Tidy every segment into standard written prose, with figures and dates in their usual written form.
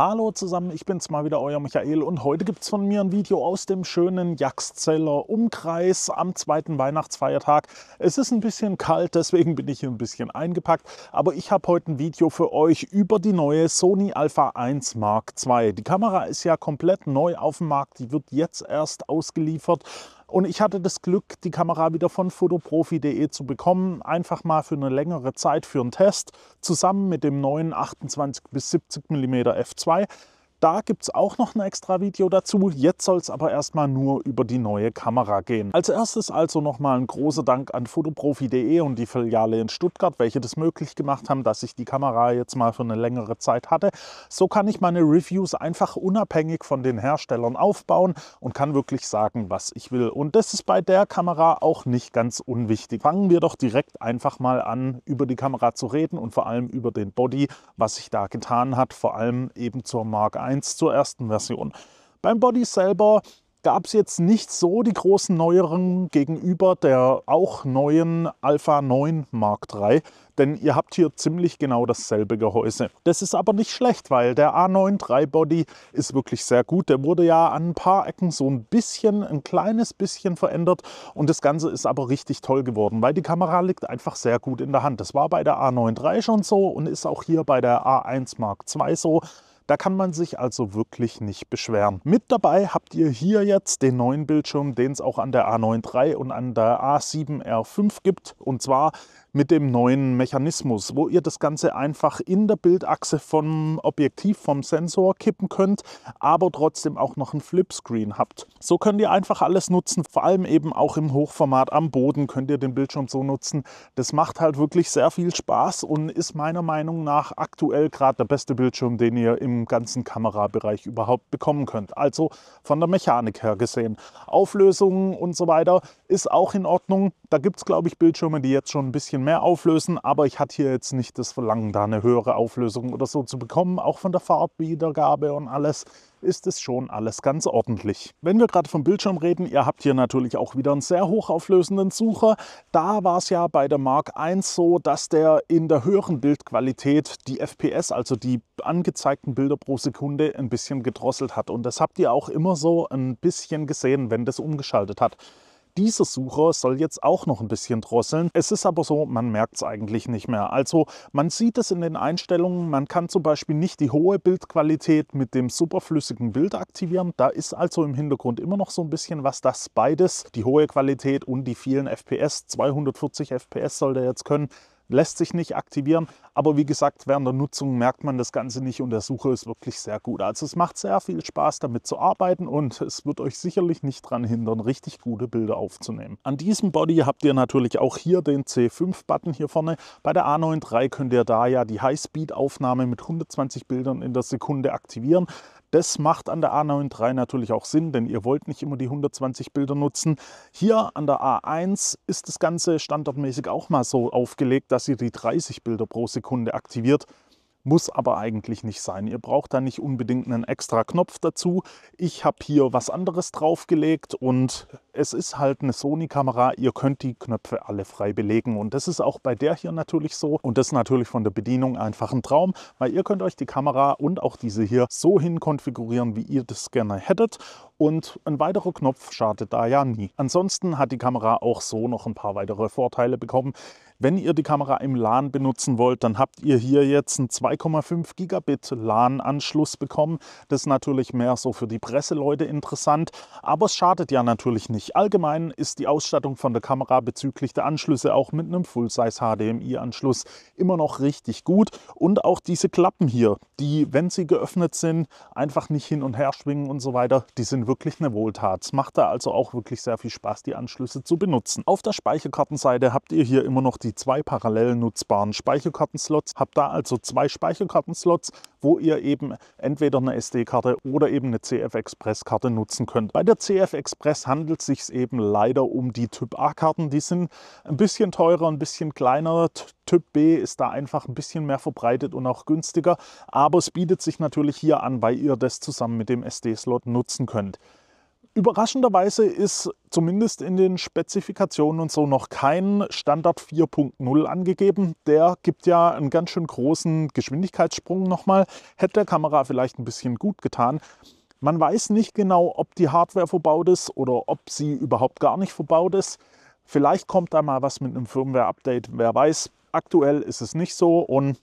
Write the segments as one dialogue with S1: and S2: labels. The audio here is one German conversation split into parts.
S1: Hallo zusammen, ich bin's mal wieder, euer Michael, und heute gibt es von mir ein Video aus dem schönen Jaxzeller Umkreis am zweiten Weihnachtsfeiertag. Es ist ein bisschen kalt, deswegen bin ich hier ein bisschen eingepackt, aber ich habe heute ein Video für euch über die neue Sony Alpha 1 Mark II. Die Kamera ist ja komplett neu auf dem Markt, die wird jetzt erst ausgeliefert. Und ich hatte das Glück, die Kamera wieder von fotoprofi.de zu bekommen, einfach mal für eine längere Zeit für einen Test, zusammen mit dem neuen 28 bis 70 mm f2. Da gibt es auch noch ein extra Video dazu. Jetzt soll es aber erstmal nur über die neue Kamera gehen. Als erstes also nochmal ein großer Dank an fotoprofi.de und die Filiale in Stuttgart, welche das möglich gemacht haben, dass ich die Kamera jetzt mal für eine längere Zeit hatte. So kann ich meine Reviews einfach unabhängig von den Herstellern aufbauen und kann wirklich sagen, was ich will. Und das ist bei der Kamera auch nicht ganz unwichtig. Fangen wir doch direkt einfach mal an, über die Kamera zu reden und vor allem über den Body, was sich da getan hat, vor allem eben zur Mark I, zur ersten Version. Beim Body selber gab es jetzt nicht so die großen Neuerungen gegenüber der auch neuen Alpha 9 Mark III, denn ihr habt hier ziemlich genau dasselbe Gehäuse. Das ist aber nicht schlecht, weil der A9 III Body ist wirklich sehr gut. Der wurde ja an ein paar Ecken so ein kleines bisschen verändert und das Ganze ist aber richtig toll geworden, weil die Kamera liegt einfach sehr gut in der Hand. Das war bei der A9 III schon so und ist auch hier bei der A1 Mark II so. Da kann man sich also wirklich nicht beschweren. Mit dabei habt ihr hier jetzt den neuen Bildschirm, den es auch an der A9 III und an der A7R5 gibt. Und zwar mit dem neuen Mechanismus, wo ihr das Ganze einfach in der Bildachse vom Objektiv, vom Sensor kippen könnt, aber trotzdem auch noch ein Flipscreen habt. So könnt ihr einfach alles nutzen, vor allem eben auch im Hochformat am Boden könnt ihr den Bildschirm so nutzen. Das macht halt wirklich sehr viel Spaß und ist meiner Meinung nach aktuell gerade der beste Bildschirm, den ihr im ganzen Kamerabereich überhaupt bekommen könnt. Also von der Mechanik her gesehen. Auflösungen und so weiter ist auch in Ordnung. Da gibt es, glaube ich, Bildschirme, die jetzt schon ein bisschen mehr auflösen, aber ich hatte hier jetzt nicht das Verlangen, da eine höhere Auflösung oder so zu bekommen. Auch von der Farbwiedergabe und alles ist es schon alles ganz ordentlich. Wenn wir gerade vom Bildschirm reden, ihr habt hier natürlich auch wieder einen sehr hochauflösenden Sucher. Da war es ja bei der Mark I so, dass der in der höheren Bildqualität die FPS, also die angezeigten Bilder pro Sekunde, ein bisschen gedrosselt hat. Und das habt ihr auch immer so ein bisschen gesehen, wenn das umgeschaltet hat. Dieser Sucher soll jetzt auch noch ein bisschen drosseln. Es ist aber so, man merkt es eigentlich nicht mehr. Also man sieht es in den Einstellungen, man kann zum Beispiel nicht die hohe Bildqualität mit dem superflüssigen Bild aktivieren. Da ist also im Hintergrund immer noch so ein bisschen was, das beides, die hohe Qualität und die vielen FPS, 240 FPS soll der jetzt können, lässt sich nicht aktivieren, aber wie gesagt, während der Nutzung merkt man das Ganze nicht und der Sucher ist wirklich sehr gut. Also es macht sehr viel Spaß, damit zu arbeiten und es wird euch sicherlich nicht daran hindern, richtig gute Bilder aufzunehmen. An diesem Body habt ihr natürlich auch hier den C5-Button hier vorne. Bei der A9 III könnt ihr da ja die High-Speed-Aufnahme mit 120 Bildern in der Sekunde aktivieren. Das macht an der A9 III natürlich auch Sinn, denn ihr wollt nicht immer die 120 Bilder nutzen. Hier an der A1 ist das Ganze standardmäßig auch mal so aufgelegt, dass ihr die 30 Bilder pro Sekunde aktiviert. Muss aber eigentlich nicht sein. Ihr braucht da nicht unbedingt einen extra Knopf dazu. Ich habe hier was anderes draufgelegt und es ist halt eine Sony-Kamera. Ihr könnt die Knöpfe alle frei belegen und das ist auch bei der hier natürlich so. Und das ist natürlich von der Bedienung einfach ein Traum, weil ihr könnt euch die Kamera und auch diese hier so hin konfigurieren, wie ihr das gerne hättet. Und ein weiterer Knopf schadet da ja nie. Ansonsten hat die Kamera auch so noch ein paar weitere Vorteile bekommen. Wenn ihr die Kamera im LAN benutzen wollt, dann habt ihr hier jetzt einen 2,5 Gigabit LAN-Anschluss bekommen. Das ist natürlich mehr so für die Presseleute interessant, aber es schadet ja natürlich nicht. Allgemein ist die Ausstattung von der Kamera bezüglich der Anschlüsse auch mit einem Full-Size HDMI-Anschluss immer noch richtig gut. Und auch diese Klappen hier, die, wenn sie geöffnet sind, einfach nicht hin und her schwingen und so weiter, die sind wirklich eine Wohltat. Es macht da also auch wirklich sehr viel Spaß, die Anschlüsse zu benutzen. Auf der Speicherkartenseite habt ihr hier immer noch die zwei parallel nutzbaren Speicherkartenslots. Habt da also zwei Speicherkartenslots, wo ihr eben entweder eine SD-Karte oder eben eine CF-Express-Karte nutzen könnt. Bei der CF-Express handelt es sich eben leider um die Typ-A-Karten. Die sind ein bisschen teurer, ein bisschen kleiner. Typ B ist da einfach ein bisschen mehr verbreitet und auch günstiger. Aber es bietet sich natürlich hier an, weil ihr das zusammen mit dem SD-Slot nutzen könnt. Überraschenderweise ist zumindest in den Spezifikationen und so noch kein Standard 4.0 angegeben. Der gibt ja einen ganz schön großen Geschwindigkeitssprung nochmal. Hätte der Kamera vielleicht ein bisschen gut getan. Man weiß nicht genau, ob die Hardware verbaut ist oder ob sie überhaupt gar nicht verbaut ist. Vielleicht kommt da mal was mit einem Firmware-Update, wer weiß. Aktuell ist es nicht so und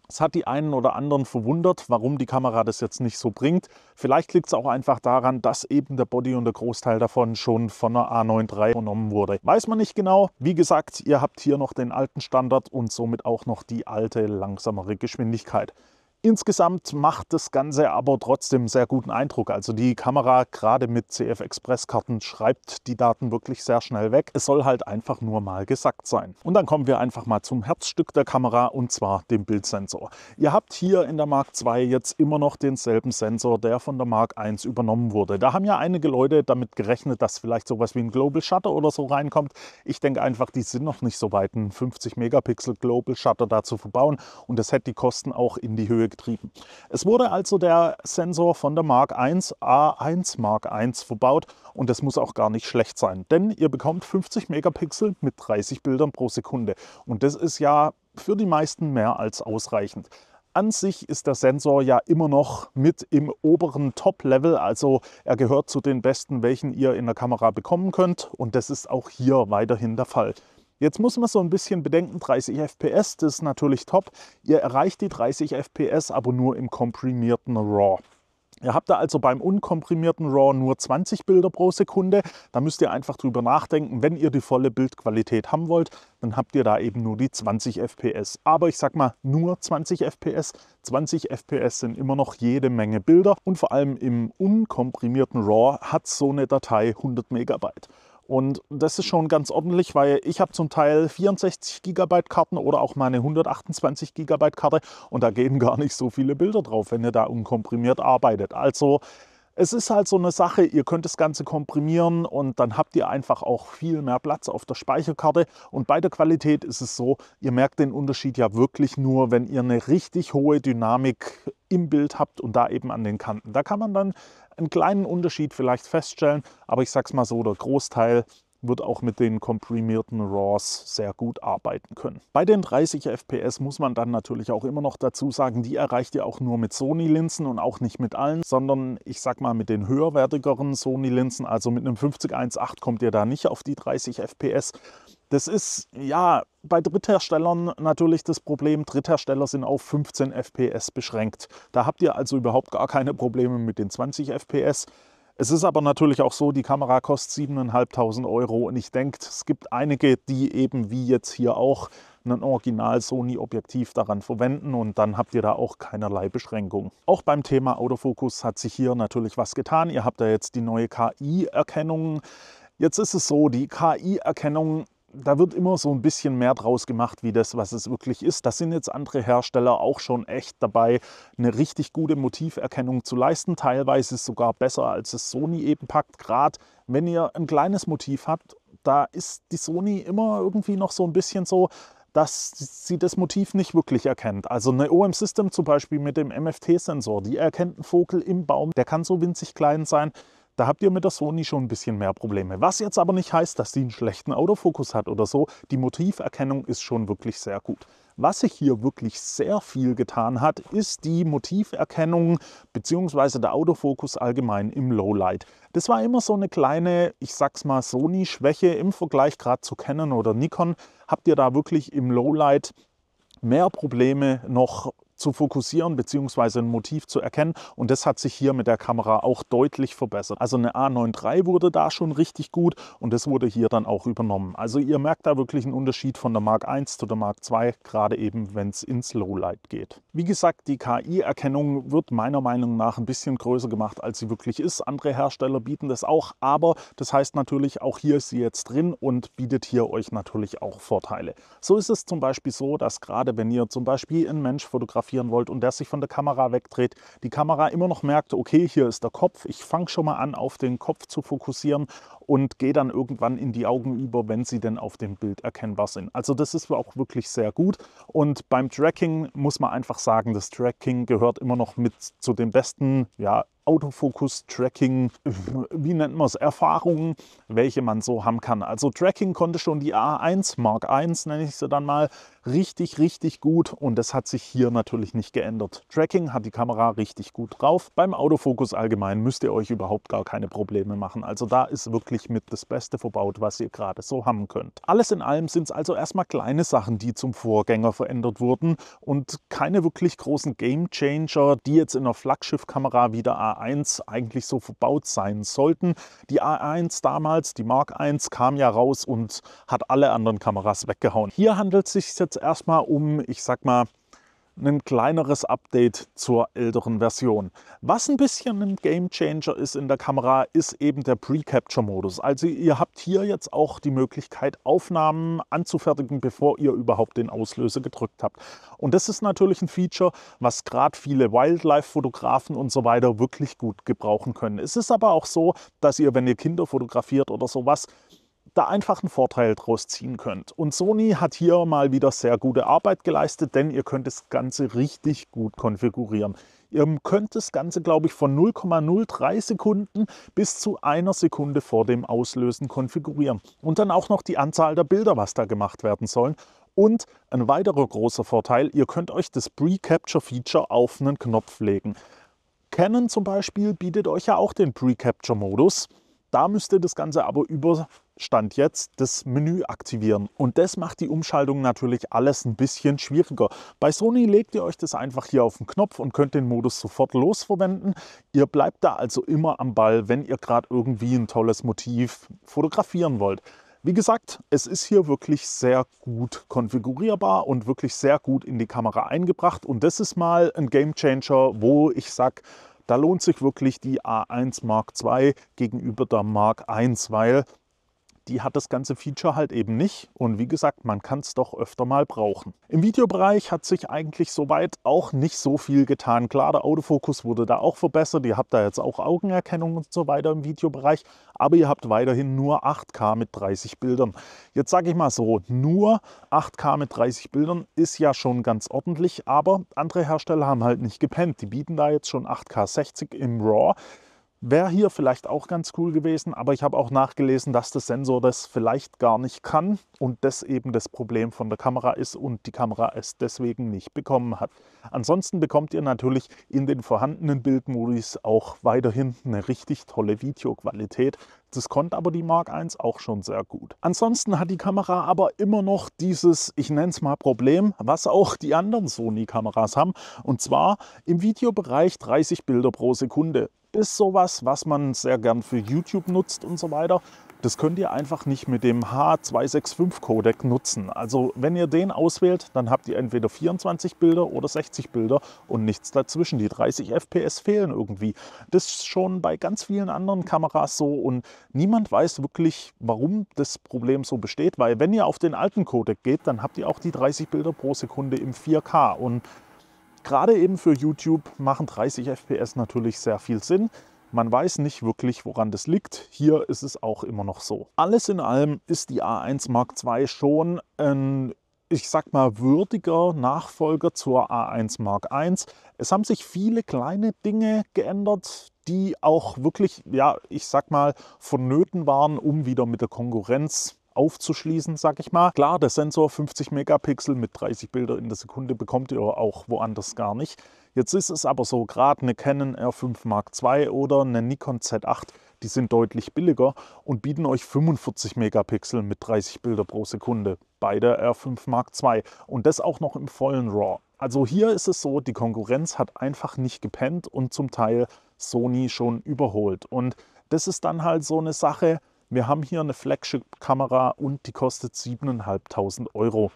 S1: es hat die einen oder anderen verwundert, warum die Kamera das jetzt nicht so bringt. Vielleicht liegt es auch einfach daran, dass eben der Body und der Großteil davon schon von der A9 III übernommen wurde. Weiß man nicht genau. Wie gesagt, ihr habt hier noch den alten Standard und somit auch noch die alte, langsamere Geschwindigkeit. Insgesamt macht das Ganze aber trotzdem sehr guten Eindruck. Also die Kamera, gerade mit CF-Express-Karten, schreibt die Daten wirklich sehr schnell weg. Es soll halt einfach nur mal gesackt sein. Und dann kommen wir einfach mal zum Herzstück der Kamera, und zwar dem Bildsensor. Ihr habt hier in der Mark II jetzt immer noch denselben Sensor, der von der Mark I übernommen wurde. Da haben ja einige Leute damit gerechnet, dass vielleicht sowas wie ein Global Shutter oder so reinkommt. Ich denke einfach, die sind noch nicht so weit, einen 50 Megapixel Global Shutter da zu verbauen, und das hätte die Kosten auch in die Höhe getrieben. Es wurde also der Sensor von der Mark I A1 Mark I verbaut, und das muss auch gar nicht schlecht sein, denn ihr bekommt 50 Megapixel mit 30 Bildern pro Sekunde, und das ist ja für die meisten mehr als ausreichend. An sich ist der Sensor ja immer noch mit im oberen Top-Level, also er gehört zu den besten, welchen ihr in der Kamera bekommen könnt, und das ist auch hier weiterhin der Fall. Jetzt muss man so ein bisschen bedenken, 30 FPS, das ist natürlich top. Ihr erreicht die 30 FPS aber nur im komprimierten RAW. Ihr habt da also beim unkomprimierten RAW nur 20 Bilder pro Sekunde. Da müsst ihr einfach drüber nachdenken, wenn ihr die volle Bildqualität haben wollt, dann habt ihr da eben nur die 20 FPS. Aber ich sag mal nur 20 FPS. 20 FPS sind immer noch jede Menge Bilder, und vor allem im unkomprimierten RAW hat so eine Datei 100 Megabyte. Und das ist schon ganz ordentlich, weil ich habe zum Teil 64 GB Karten oder auch meine 128 GB Karte, und da gehen gar nicht so viele Bilder drauf, wenn ihr da unkomprimiert arbeitet. Also es ist halt so eine Sache, ihr könnt das Ganze komprimieren und dann habt ihr einfach auch viel mehr Platz auf der Speicherkarte. Und bei der Qualität ist es so, ihr merkt den Unterschied ja wirklich nur, wenn ihr eine richtig hohe Dynamik im Bild habt und da eben an den Kanten. Da kann man dann einen kleinen Unterschied vielleicht feststellen, aber ich sag's mal so, der Großteil wird auch mit den komprimierten RAWs sehr gut arbeiten können. Bei den 30 FPS muss man dann natürlich auch immer noch dazu sagen, die erreicht ihr auch nur mit Sony-Linsen und auch nicht mit allen, sondern ich sag mal mit den höherwertigeren Sony-Linsen, also mit einem 50-1.8 kommt ihr da nicht auf die 30 FPS. Das ist ja bei Drittherstellern natürlich das Problem. Dritthersteller sind auf 15 FPS beschränkt. Da habt ihr also überhaupt gar keine Probleme mit den 20 FPS. Es ist aber natürlich auch so, die Kamera kostet 7.500 € und ich denke, es gibt einige, die eben wie jetzt hier auch ein Original Sony Objektiv daran verwenden, und dann habt ihr da auch keinerlei Beschränkungen. Auch beim Thema Autofokus hat sich hier natürlich was getan. Ihr habt da jetzt die neue KI-Erkennung. Jetzt ist es so, die KI-Erkennung, da wird immer so ein bisschen mehr draus gemacht, wie das, was es wirklich ist. Da sind jetzt andere Hersteller auch schon echt dabei, eine richtig gute Motiverkennung zu leisten. Teilweise sogar besser, als es Sony eben packt. Gerade wenn ihr ein kleines Motiv habt, da ist die Sony immer irgendwie noch so ein bisschen so, dass sie das Motiv nicht wirklich erkennt. Also eine OM System zum Beispiel mit dem MFT-Sensor, die erkennt einen Vogel im Baum, der kann so winzig klein sein. Da habt ihr mit der Sony schon ein bisschen mehr Probleme. Was jetzt aber nicht heißt, dass die einen schlechten Autofokus hat oder so. Die Motiverkennung ist schon wirklich sehr gut. Was sich hier wirklich sehr viel getan hat, ist die Motiverkennung bzw. der Autofokus allgemein im Lowlight. Das war immer so eine kleine, ich sag's mal, Sony-Schwäche im Vergleich gerade zu Canon oder Nikon. Habt ihr da wirklich im Lowlight mehr Probleme noch zu fokussieren bzw. ein Motiv zu erkennen, und das hat sich hier mit der Kamera auch deutlich verbessert. Also eine A9 III wurde da schon richtig gut, und das wurde hier dann auch übernommen. Also ihr merkt da wirklich einen Unterschied von der Mark I zu der Mark II, gerade eben wenn es ins Lowlight geht. Wie gesagt, die KI-Erkennung wird meiner Meinung nach ein bisschen größer gemacht, als sie wirklich ist. Andere Hersteller bieten das auch, aber das heißt natürlich, auch hier ist sie jetzt drin und bietet hier euch natürlich auch Vorteile. So ist es zum Beispiel so, dass gerade wenn ihr zum Beispiel einen Mensch fotografieren wollt und der sich von der Kamera wegdreht, die Kamera immer noch merkt, okay, hier ist der Kopf, ich fange schon mal an, auf den Kopf zu fokussieren und gehe dann irgendwann in die Augen über, wenn sie denn auf dem Bild erkennbar sind. Also das ist auch wirklich sehr gut, und beim Tracking muss man einfach sagen, das Tracking gehört immer noch mit zu den besten, ja, Autofokus, Tracking, wie nennt man es, Erfahrungen, welche man so haben kann. Also Tracking konnte schon die A1 Mark I, nenne ich sie dann mal, richtig, richtig gut, und das hat sich hier natürlich nicht geändert. Tracking hat die Kamera richtig gut drauf. Beim Autofokus allgemein müsst ihr euch überhaupt gar keine Probleme machen. Also da ist wirklich mit das Beste verbaut, was ihr gerade so haben könnt. Alles in allem sind es also erstmal kleine Sachen, die zum Vorgänger verändert wurden und keine wirklich großen Game Changer, die jetzt in einer Flaggschiff-Kamera wie der A1 eigentlich so verbaut sein sollten. Die A1 damals, die Mark I, kam ja raus und hat alle anderen Kameras weggehauen. Hier handelt es sich jetzt erstmal um, ich sag mal, ein kleineres Update zur älteren Version. Was ein bisschen ein Game Changer ist in der Kamera, ist eben der Pre-Capture-Modus. Also ihr habt hier jetzt auch die Möglichkeit, Aufnahmen anzufertigen, bevor ihr überhaupt den Auslöser gedrückt habt. Und das ist natürlich ein Feature, was gerade viele Wildlife-Fotografen und so weiter wirklich gut gebrauchen können. Es ist aber auch so, dass ihr, wenn ihr Kinder fotografiert oder sowas, da einfach einen Vorteil draus ziehen könnt. Und Sony hat hier mal wieder sehr gute Arbeit geleistet, denn ihr könnt das Ganze richtig gut konfigurieren. Ihr könnt das Ganze, glaube ich, von 0,03 Sekunden bis zu 1 Sekunde vor dem Auslösen konfigurieren. Und dann auch noch die Anzahl der Bilder, was da gemacht werden sollen. Und ein weiterer großer Vorteil, ihr könnt euch das Pre-Capture-Feature auf einen Knopf legen. Canon zum Beispiel bietet euch ja auch den Pre-Capture-Modus. Da müsst ihr das Ganze aber über Stand jetzt das Menü aktivieren. Und das macht die Umschaltung natürlich alles ein bisschen schwieriger. Bei Sony legt ihr euch das einfach hier auf den Knopf und könnt den Modus sofort losverwenden. Ihr bleibt da also immer am Ball, wenn ihr gerade irgendwie ein tolles Motiv fotografieren wollt. Wie gesagt, es ist hier wirklich sehr gut konfigurierbar und wirklich sehr gut in die Kamera eingebracht. Und das ist mal ein Gamechanger, wo ich sage, da lohnt sich wirklich die A1 Mark II gegenüber der Mark I, weil die hat das ganze Feature halt eben nicht. Und wie gesagt, man kann es doch öfter mal brauchen. Im Videobereich hat sich eigentlich soweit auch nicht so viel getan. Klar, der Autofokus wurde da auch verbessert. Ihr habt da jetzt auch Augenerkennung und so weiter im Videobereich. Aber ihr habt weiterhin nur 8K mit 30 Bildern. Jetzt sage ich mal so, nur 8K mit 30 Bildern ist ja schon ganz ordentlich. Aber andere Hersteller haben halt nicht gepennt. Die bieten da jetzt schon 8K 60 im RAW. Wäre hier vielleicht auch ganz cool gewesen, aber ich habe auch nachgelesen, dass der Sensor das vielleicht gar nicht kann und das eben das Problem von der Kamera ist und die Kamera es deswegen nicht bekommen hat. Ansonsten bekommt ihr natürlich in den vorhandenen Bildmodis auch weiterhin eine richtig tolle Videoqualität. Das konnte aber die Mark I auch schon sehr gut. Ansonsten hat die Kamera aber immer noch dieses, ich nenne es mal Problem, was auch die anderen Sony-Kameras haben, und zwar im Videobereich 30 Bilder pro Sekunde. Ist sowas, was man sehr gern für YouTube nutzt und so weiter. Das könnt ihr einfach nicht mit dem H265 Codec nutzen. Also wenn ihr den auswählt, dann habt ihr entweder 24 Bilder oder 60 Bilder und nichts dazwischen. Die 30 FPS fehlen irgendwie. Das ist schon bei ganz vielen anderen Kameras so und niemand weiß wirklich, warum das Problem so besteht, weil wenn ihr auf den alten Codec geht, dann habt ihr auch die 30 Bilder pro Sekunde im 4K und gerade eben für YouTube machen 30 FPS natürlich sehr viel Sinn. Man weiß nicht wirklich, woran das liegt. Hier ist es auch immer noch so. Alles in allem ist die A1 Mark II schon ein, ich sag mal, würdiger Nachfolger zur A1 Mark I. Es haben sich viele kleine Dinge geändert, die auch wirklich, ja, ich sag mal, vonnöten waren, um wieder mit der Konkurrenz aufzuschließen, sag ich mal. Klar, der Sensor 50 Megapixel mit 30 Bilder in der Sekunde bekommt ihr auch woanders gar nicht. Jetzt ist es aber so, gerade eine Canon R5 Mark II oder eine Nikon Z8, die sind deutlich billiger und bieten euch 45 Megapixel mit 30 Bilder pro Sekunde bei der R5 Mark II und das auch noch im vollen RAW. Also hier ist es so, die Konkurrenz hat einfach nicht gepennt und zum Teil Sony schon überholt. Und das ist dann halt so eine Sache. Wir haben hier eine Flagship-Kamera und die kostet 7.500 €.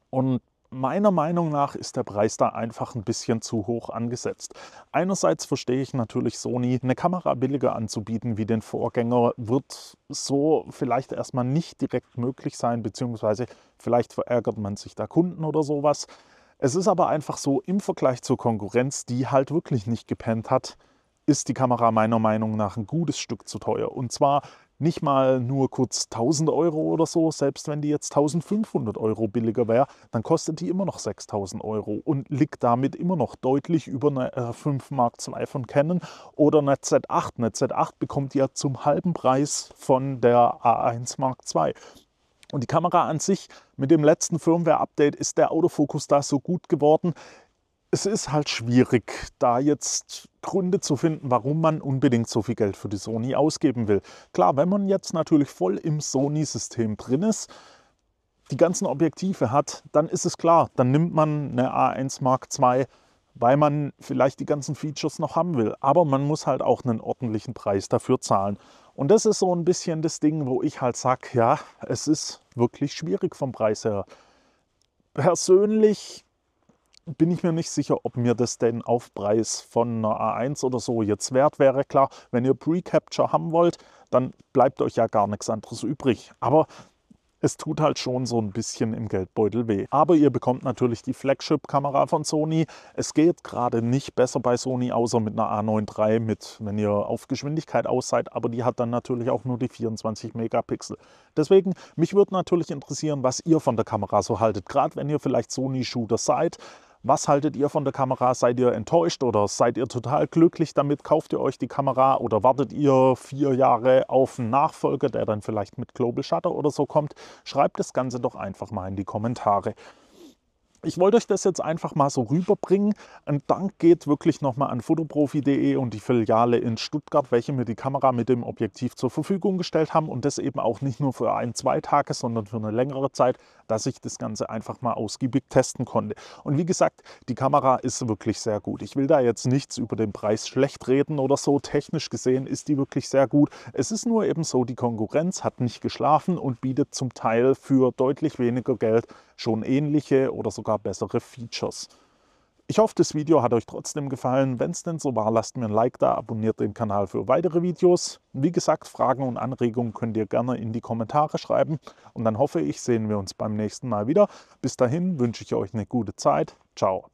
S1: Und meiner Meinung nach ist der Preis da einfach ein bisschen zu hoch angesetzt. Einerseits verstehe ich natürlich Sony, eine Kamera billiger anzubieten wie den Vorgänger wird so vielleicht erstmal nicht direkt möglich sein, beziehungsweise vielleicht verärgert man sich da Kunden oder sowas. Es ist aber einfach so, im Vergleich zur Konkurrenz, die halt wirklich nicht gepennt hat, ist die Kamera meiner Meinung nach ein gutes Stück zu teuer. Und zwar nicht mal nur kurz 1.000 € oder so, selbst wenn die jetzt 1.500 € billiger wäre, dann kostet die immer noch 6.000 € und liegt damit immer noch deutlich über eine R5 Mark II von Canon oder eine Z8. Eine Z8 bekommt ihr zum halben Preis von der A1 Mark II. Und die Kamera an sich, mit dem letzten Firmware-Update ist der Autofokus da so gut geworden. Es ist halt schwierig, da jetzt Gründe zu finden, warum man unbedingt so viel Geld für die Sony ausgeben will. Klar, wenn man jetzt natürlich voll im Sony-System drin ist, die ganzen Objektive hat, dann ist es klar, dann nimmt man eine A1 Mark II, weil man vielleicht die ganzen Features noch haben will. Aber man muss halt auch einen ordentlichen Preis dafür zahlen. Und das ist so ein bisschen das Ding, wo ich halt sage, ja, es ist wirklich schwierig vom Preis her. Persönlich bin ich mir nicht sicher, ob mir das den Aufpreis von einer A1 oder so jetzt wert wäre. Klar, wenn ihr Pre-Capture haben wollt, dann bleibt euch ja gar nichts anderes übrig. Aber es tut halt schon so ein bisschen im Geldbeutel weh. Aber ihr bekommt natürlich die Flagship-Kamera von Sony. Es geht gerade nicht besser bei Sony, außer mit einer A9 III, wenn ihr auf Geschwindigkeit aus seid. Aber die hat dann natürlich auch nur die 24 Megapixel. Deswegen, mich würde natürlich interessieren, was ihr von der Kamera so haltet. Gerade wenn ihr vielleicht Sony-Shooter seid. Was haltet ihr von der Kamera? Seid ihr enttäuscht oder seid ihr total glücklich damit? Kauft ihr euch die Kamera oder wartet ihr 4 Jahre auf einen Nachfolger, der dann vielleicht mit Global Shutter oder so kommt? Schreibt das Ganze doch einfach mal in die Kommentare. Ich wollte euch das jetzt einfach mal so rüberbringen. Ein Dank geht wirklich nochmal an fotoprofi.de und die Filiale in Stuttgart, welche mir die Kamera mit dem Objektiv zur Verfügung gestellt haben und das eben auch nicht nur für 1-2 Tage, sondern für eine längere Zeit, dass ich das Ganze einfach mal ausgiebig testen konnte. Und wie gesagt, die Kamera ist wirklich sehr gut. Ich will da jetzt nichts über den Preis schlecht reden oder so. Technisch gesehen ist die wirklich sehr gut. Es ist nur eben so, die Konkurrenz hat nicht geschlafen und bietet zum Teil für deutlich weniger Geld schon ähnliche oder sogar bessere Features. Ich hoffe, das Video hat euch trotzdem gefallen. Wenn es denn so war, lasst mir ein Like da, abonniert den Kanal für weitere Videos. Wie gesagt, Fragen und Anregungen könnt ihr gerne in die Kommentare schreiben. Und dann hoffe ich, sehen wir uns beim nächsten Mal wieder. Bis dahin wünsche ich euch eine gute Zeit. Ciao.